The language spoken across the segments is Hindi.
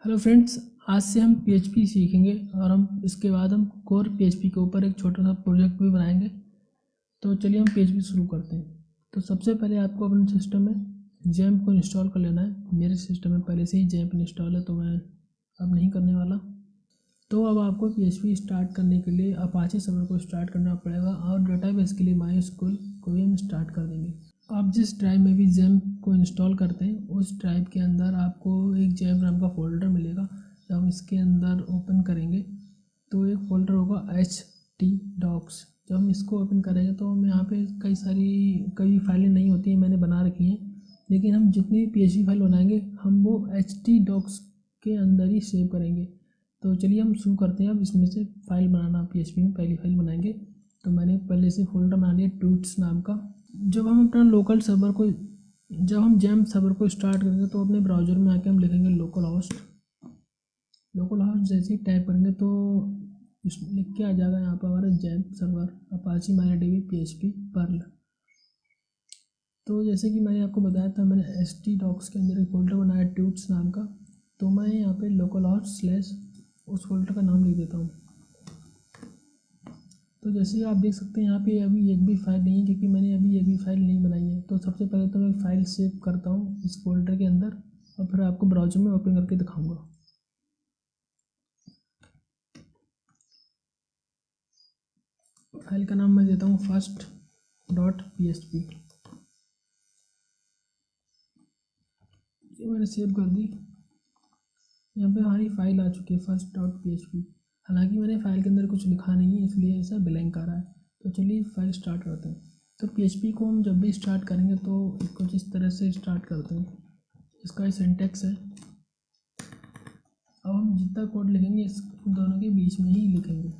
हेलो फ्रेंड्स, आज से हम पीएचपी सीखेंगे और हम इसके बाद हम कोर पीएचपी के ऊपर एक छोटा सा प्रोजेक्ट भी बनाएंगे। तो चलिए हम पीएचपी शुरू करते हैं। तो सबसे पहले आपको अपने सिस्टम में जैम्प को इंस्टॉल कर लेना है। मेरे सिस्टम में पहले से ही जैम्प इंस्टॉल है तो मैं अब नहीं करने वाला। तो अब आपको पीएचपी स्टार्ट करने के लिए अपाचे सर्वर को स्टार्ट करना पड़ेगा और डेटाबेस के लिए MySQL को भी हम स्टार्ट कर देंगे। आप जिस ड्राइव में भी जैम्प को इंस्टॉल करते हैं उस ड्राइव के अंदर आपको एक जैम्प नाम का फ़ोल्डर मिलेगा। जब हम इसके अंदर ओपन करेंगे तो एक फ़ोल्डर होगा htdocs। जब हम इसको ओपन करेंगे तो हम यहाँ पे कई फाइलें नहीं होती हैं, मैंने बना रखी हैं, लेकिन हम जितनी भी पीएचपी फाइल बनाएंगे हम वो htdocs के अंदर ही सेव करेंगे। तो चलिए हम शुरू करते हैं। अब इसमें से फाइल बनाना पीएचपी में पहली फाइल बनाएंगे। तो मैंने पहले से फ़ोल्डर बना लिया ट्यूट्स नाम का। जब हम जैम्प सर्वर को स्टार्ट करेंगे तो अपने ब्राउज़र में आके हम लिखेंगे लोकल होस्ट जैसे ही टाइप करेंगे तो लिख के आ जाएगा यहाँ पर हमारा XAMPP server Apache MariaDB PHP Perl. तो जैसे कि मैंने आपको बताया था, मैंने htdocs के अंदर एक फ़ोल्डर बनाया ट्यूट्स नाम का। तो मैं यहाँ पे लोकल होस्ट / उस फोल्डर का नाम लिख देता हूँ। तो जैसे आप देख सकते हैं यहाँ पे अभी एक भी फाइल नहीं है, क्योंकि मैंने अभी एक भी फाइल नहीं बनाई है। तो सबसे पहले तो मैं फाइल सेव करता हूँ इस फोल्डर के अंदर और फिर आपको ब्राउज़र में ओपन करके दिखाऊंगा। फाइल का नाम मैं देता हूँ first.php। ये मैंने सेव कर दी। यहाँ पे हमारी फाइल आ चुकी है first.php। हालांकि मैंने फाइल के अंदर कुछ लिखा नहीं है इसलिए ऐसा ब्लैंक आ रहा है। तो चलिए फाइल स्टार्ट करते हैं। तो पीएचपी को हम जब भी स्टार्ट करेंगे तो कुछ इस तरह से स्टार्ट करते हैं। इसका सिंटैक्स है। अब हम जितना कोड लिखेंगे इस दोनों के बीच में ही लिखेंगे।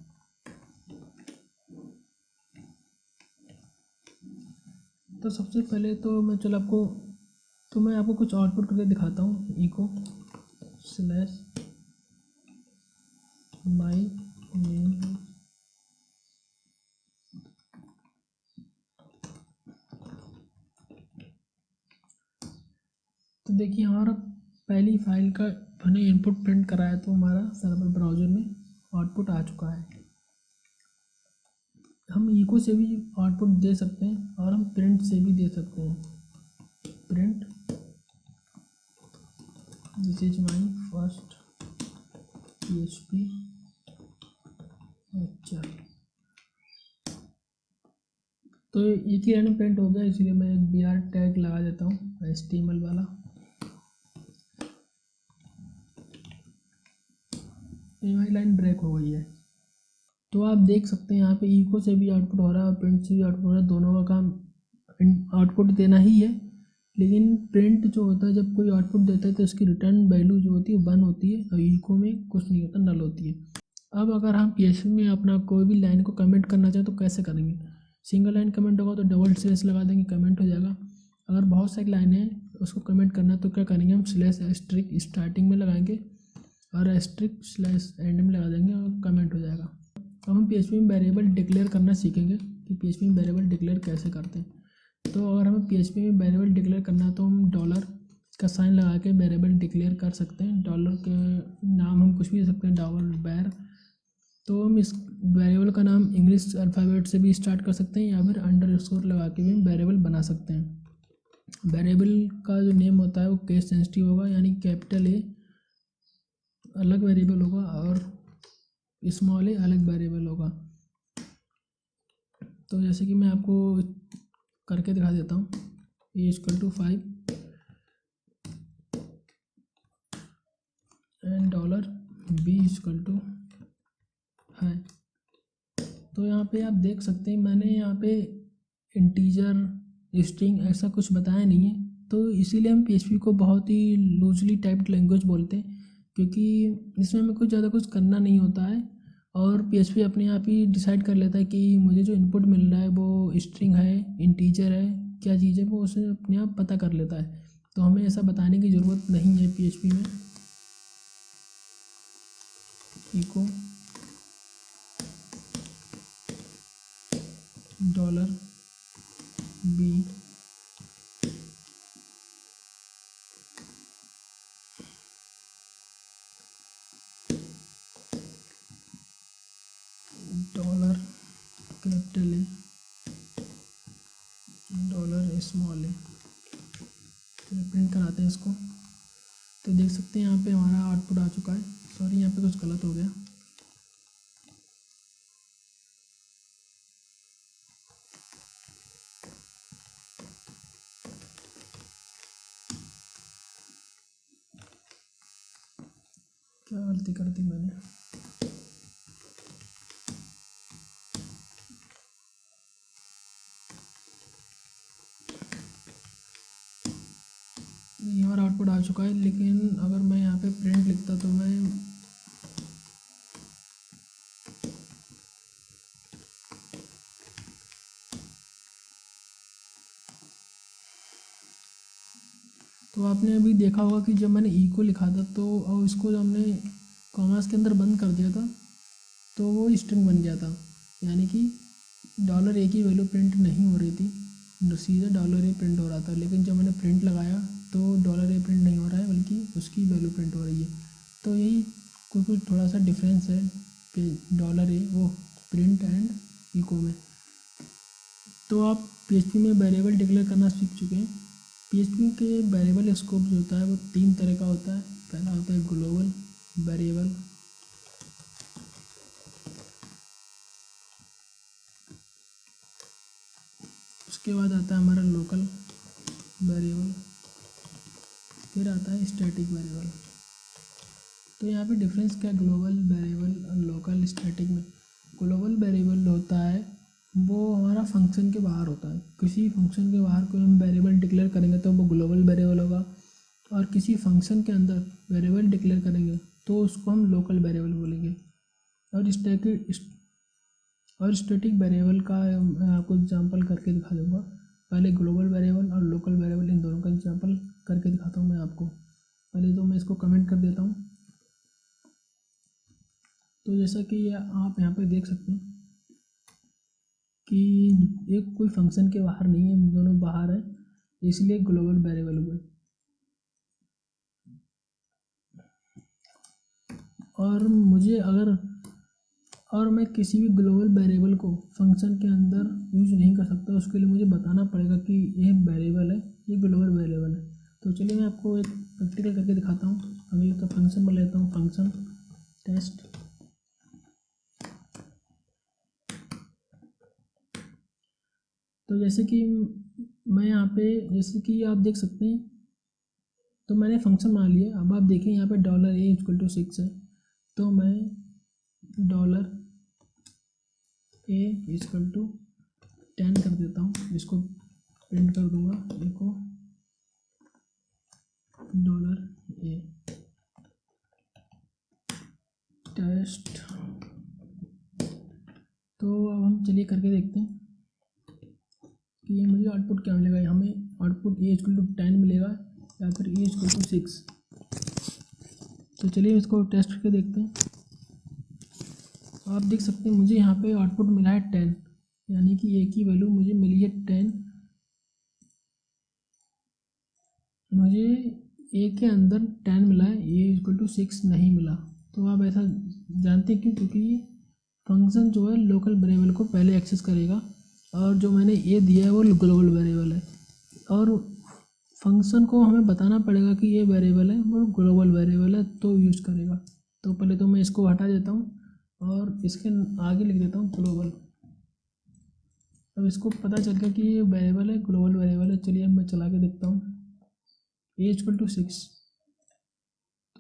तो सबसे पहले तो मैं आपको कुछ आउटपुट करके दिखाता हूँ। echo / my name। तो देखिए हमारा पहली फाइल का मैंने इनपुट प्रिंट कराया तो हमारा सर्वर ब्राउज़र में आउटपुट आ चुका है। हम echo से भी आउटपुट दे सकते हैं और हम प्रिंट से भी दे सकते हैं। Print this is my first PHP अच्छा। तो एक ही लाइन प्रिंट हो गया, इसलिए मैं एक BR टैग लगा देता हूँ HTML वाला। हमारी लाइन ब्रेक हो गई है। तो आप देख सकते हैं यहाँ पे echo से भी आउटपुट हो रहा है और प्रिंट से भी आउटपुट हो रहा है। दोनों का काम आउटपुट देना ही है, लेकिन प्रिंट जो होता है जब कोई आउटपुट देता है तो उसकी रिटर्न वैल्यू जो होती है वो 1 होती है और echo में कुछ नहीं होता, नल होती है। अब अगर हम PHP में अपना कोई भी लाइन को कमेंट करना चाहें तो कैसे करेंगे? सिंगल लाइन कमेंट होगा तो डबल स्लैश लगा देंगे, कमेंट हो जाएगा। अगर बहुत सारी लाइनें हैं उसको कमेंट करना है तो क्या करेंगे, हम / स्टार्टिंग में लगाएंगे और / एंड में लगा देंगे और कमेंट हो जाएगा। अब हम PHP में वेरिएबल डिक्लेयर करना सीखेंगे कि PHP में वेरिएबल डिक्लेयर कैसे करते हैं। तो अगर हमें PHP में वेरिएबल डिक्लेयर करना है तो हम डॉलर का साइन लगा के वेरिएबल डिक्लेयर कर सकते हैं। डॉलर के नाम हम कुछ भी दे सकते हैं, $var। तो हम इस वेरिएबल का नाम इंग्लिश अल्फ़ाबेट से भी स्टार्ट कर सकते हैं या फिर अंडरस्कोर लगा के भी हम वेरिएबल बना सकते हैं। वेरिएबल का जो नेम होता है वो केस सेंसिटिव होगा, यानी कैपिटल A अलग वेरिएबल होगा और स्मॉल a अलग वेरिएबल होगा। तो जैसे कि मैं आपको करके दिखा देता हूँ। A = 5 एंड $B = है। तो यहाँ पे आप देख सकते हैं मैंने यहाँ पे इंटीजर स्ट्रिंग ऐसा कुछ बताया नहीं है, तो इसीलिए हम PHP को बहुत ही लूजली टाइप्ड लैंग्वेज बोलते हैं, क्योंकि इसमें हमें कुछ ज़्यादा कुछ करना नहीं होता है और PHP अपने आप ही डिसाइड कर लेता है कि मुझे जो इनपुट मिल रहा है वो स्ट्रिंग है, इंटीजर है, क्या चीज़ है, वो उसे अपने आप पता कर लेता है। तो हमें ऐसा बताने की ज़रूरत नहीं है PHP में। echo $B dollar capital A, dollar small A. तो प्रिंट कराते हैं इसको। तो देख सकते हैं यहाँ पे हमारा आउटपुट आ चुका है। सॉरी, यहाँ पे कुछ गलत हो गया। क्या गलती कर दी मैंने? ये हमारा आउटपुट आ चुका है, लेकिन अगर मैं यहाँ पे प्रिंट लिखता तो मैं तो आपने अभी देखा होगा कि जब मैंने ई को लिखा था तो और इसको जब हमने कॉमास के अंदर बंद कर दिया था तो वो स्ट्रिंग बन गया था, यानी कि डॉलर ए की वैल्यू प्रिंट नहीं हो रही थी, सीधा डॉलर ए प्रिंट हो रहा था। लेकिन जब मैंने प्रिंट लगाया तो डॉलर ए प्रिंट नहीं हो रहा है, बल्कि उसकी वैल्यू प्रिंट हो रही है। तो यही कुछ थोड़ा सा डिफरेंस है कि डॉलर ए वो प्रिंट एंड इको में। तो आप PHP में वेरिएबल डिक्लेयर करना सीख चुके हैं। PHP के वेरिएबल स्कोप जो होता है वो 3 तरह का होता है। पहला होता है ग्लोबल वेरिएबल, उसके बाद आता है हमारा लोकल वेरिएबल, फिर आता है स्टैटिक वेरिएबल। तो यहाँ पे डिफरेंस क्या है ग्लोबल वेरिएबल और लोकल स्टैटिक में? ग्लोबल वेरिएबल होता है वो हमारा फंक्शन के बाहर होता है। किसी फंक्शन के बाहर कोई हम वेरिएबल डिक्लेयर करेंगे तो वो ग्लोबल वेरिएबल होगा, और किसी फंक्शन के अंदर वेरिएबल डिक्लेयर करेंगे तो उसको हम लोकल वेरिएबल बोलेंगे। और स्टैटिक वेरिएबल का मैं आपको एग्जांपल करके दिखा दूँगा। पहले ग्लोबल वेरिएबल और लोकल वेरिएबल इन दोनों का एग्जांपल करके दिखाता हूँ मैं आपको। पहले तो मैं इसको कमेंट कर देता हूँ। तो जैसा कि आप यहाँ पे देख सकते हैं कि एक कोई फंक्शन के बाहर नहीं है, दोनों बाहर है, इसलिए ग्लोबल वेरिएबल हुए। और मैं किसी भी ग्लोबल वेरिएबल को फंक्शन के अंदर यूज नहीं कर सकता, उसके लिए मुझे बताना पड़ेगा कि ये वेरिएबल है, ये ग्लोबल वेरिएबल है। तो चलिए मैं आपको एक प्रैक्टिकल करके दिखाता हूँ। अभी तो फंक्शन बना लेता हूँ, फंक्शन टेस्ट। तो जैसे कि मैं यहाँ पे, जैसे कि आप देख सकते हैं, तो मैंने फंक्शन मान लिया। अब आप देखें यहाँ पे डॉलर ए इक्वल टू 6 है, तो मैं डॉलर ए इक्वल टू 10 कर देता हूँ, इसको प्रिंट कर दूंगा, इको डॉलर ए टेस्ट। तो अब हम चलिए करके देखते हैं कि ये मुझे आउटपुट क्या मिलेगा। हमें आउटपुट ए इक्वल टू 10 मिलेगा या फिर ए इक्वल टू 6। तो चलिए इसको टेस्ट करके देखते हैं। आप देख सकते हैं मुझे यहाँ पे आउटपुट मिला है 10, यानी कि ए की वैल्यू मुझे मिली है 10। मुझे ए के अंदर 10 मिला है, ए इक्वल टू 6 नहीं मिला। तो आप ऐसा जानते हैं क्यों? क्योंकि फंक्शन जो है लोकल वेरिएबल को पहले एक्सेस करेगा, और जो मैंने ए दिया है वो ग्लोबल वेरिएबल है, और फंक्शन को हमें बताना पड़ेगा कि ये वेरिएबल है वो ग्लोबल वेरिएबल है, तो यूज़ करेगा। तो पहले तो मैं इसको हटा देता हूँ और इसके आगे लिख देता हूँ ग्लोबल। अब इसको पता चल गया कि ये वेरिएबल है, ग्लोबल वेरिएबल है। चलिए अब मैं चला के देखता हूँ ए इक्वल टू 6।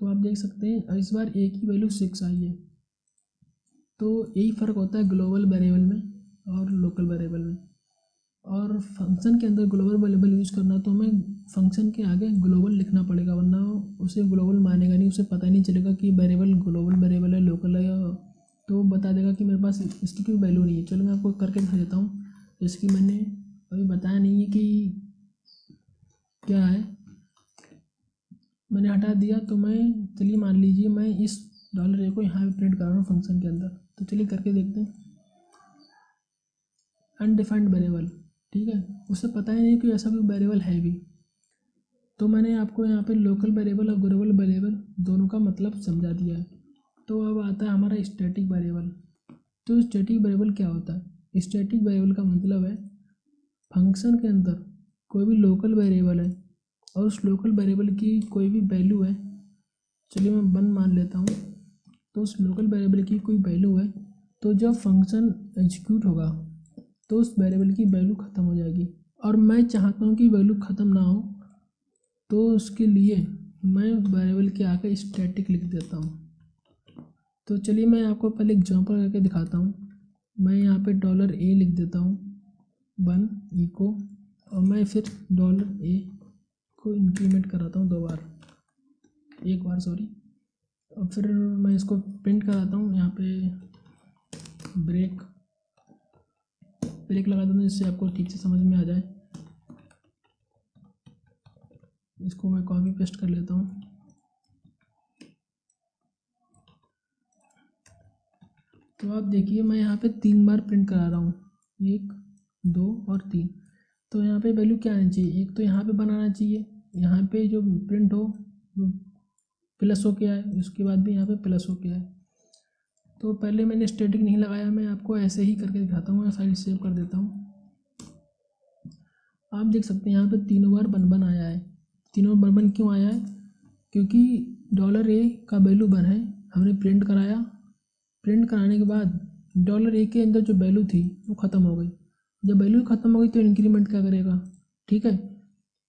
तो आप देख सकते हैं इस बार ए की वैल्यू 6 आई है। तो यही फ़र्क होता है ग्लोबल वेरिएबल में और लोकल वेरिएबल में। और फंक्शन के अंदर ग्लोबल वेरिएबल यूज़ करना तो हमें फंक्शन के आगे ग्लोबल लिखना पड़ेगा, वरना उसे ग्लोबल मानेगा नहीं, उसे पता ही नहीं चलेगा कि वेरिएबल ग्लोबल वेरिएबल है लोकल है, या तो बता देगा कि मेरे पास इसकी कोई वैल्यू नहीं है। चलो मैं आपको करके दिखा देता हूँ। जैसे कि मैंने अभी बताया नहीं है कि क्या है, मैंने हटा दिया। तो मैं, चलिए मान लीजिए मैं इस डॉलर ए को यहाँ पे प्रिंट कर रहा हूँ फंक्शन के अंदर। तो चलिए करके देखते हैं। अनडिफाइंड वेरिएबल, ठीक है, उसे पता ही नहीं कि ऐसा कोई वेरिएबल है भी। तो मैंने आपको यहाँ पे लोकल वेरिएबल और ग्लोबल वेरिएबल दोनों का मतलब समझा दिया है। तो अब आता है हमारा स्टैटिक वेरिएबल। तो स्टैटिक वेरिएबल क्या होता है? स्टैटिक वेरिएबल का मतलब है फंक्शन के अंदर कोई भी लोकल वेरिएबल है और उस लोकल वेरिएबल की कोई भी वैल्यू है, चलिए मैं 1 मान लेता हूँ। तो उस लोकल वेरिएबल की कोई वैल्यू है, तो जब फंक्शन एग्जीक्यूट होगा तो उस वेरिएबल की वैल्यू ख़त्म हो जाएगी। और मैं चाहता हूँ कि वैल्यू ख़त्म ना हो, तो उसके लिए मैं वेरिएबल के आगे स्टैटिक लिख देता हूँ। तो चलिए मैं आपको पहले एग्जांपल करके दिखाता हूँ। मैं यहाँ पे $a लिख देता हूँ 1 इको, और मैं फिर $a को इंक्रीमेंट कराता हूँ 2 बार, एक बार सॉरी, और फिर मैं इसको प्रिंट कराता हूँ। यहाँ पे ब्रेक लगा देता हूँ जिससे आपको ठीक से समझ में आ जाए। इसको मैं कॉपी पेस्ट कर लेता हूँ। तो आप देखिए मैं यहाँ पे 3 बार प्रिंट करा रहा हूँ, 1 2 और 3। तो यहाँ पे वैल्यू क्या आनी चाहिए? एक तो यहाँ पे बनाना चाहिए, यहाँ पे जो प्रिंट हो वो प्लस हो के आए, उसके बाद भी यहाँ पे प्लस हो के आए। तो पहले मैंने स्टैटिक नहीं लगाया, मैं आपको ऐसे ही करके दिखाता हूँ। मैं फाइल सेव कर देता हूँ। आप देख सकते हैं यहाँ पे 3 बार 1 आया है। 3 बार 1 क्यों आया है? क्योंकि $a का वैल्यू 1 है, हमने प्रिंट कराया। प्रिंट कराने के बाद $a के अंदर जो वैल्यू थी वो ख़त्म हो गई। जब वैल्यू ख़त्म हो गई तो इंक्रीमेंट क्या करेगा? ठीक है,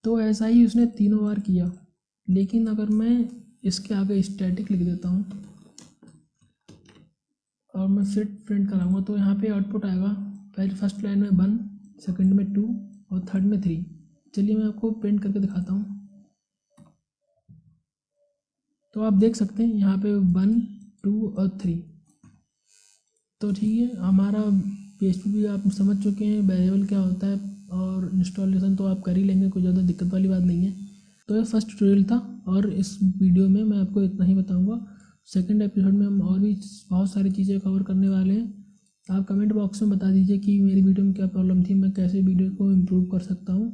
तो ऐसा ही उसने 3 बार किया। लेकिन अगर मैं इसके आगे स्टैटिक लिख देता हूँ और मैं फिर प्रिंट कराऊंगा तो यहाँ पे आउटपुट आएगा, पहले फर्स्ट लाइन में 1, सेकंड में 2 और थर्ड में 3। चलिए मैं आपको प्रिंट करके दिखाता हूँ। तो आप देख सकते हैं यहाँ पे 1 2 और 3। तो ठीक है, हमारा PHP भी आप समझ चुके हैं वेरिएबल क्या होता है, और इंस्टॉलेशन तो आप कर ही लेंगे, कोई ज़्यादा दिक्कत वाली बात नहीं है। तो ये फर्स्ट ट्यूटोरियल था और इस वीडियो में मैं आपको इतना ही बताऊंगा। सेकंड एपिसोड में हम और भी बहुत सारी चीज़ें कवर करने वाले हैं। आप कमेंट बॉक्स में बता दीजिए कि मेरी वीडियो में क्या प्रॉब्लम थी, मैं कैसे वीडियो को इम्प्रूव कर सकता हूँ।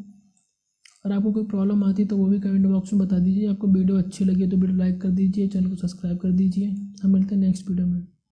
और आपको कोई प्रॉब्लम आती तो वो भी कमेंट बॉक्स में बता दीजिए। आपको वीडियो अच्छी लगी तो वीडियो लाइक कर दीजिए, चैनल को सब्सक्राइब कर दीजिए। हम मिलते हैं नेक्स्ट वीडियो में।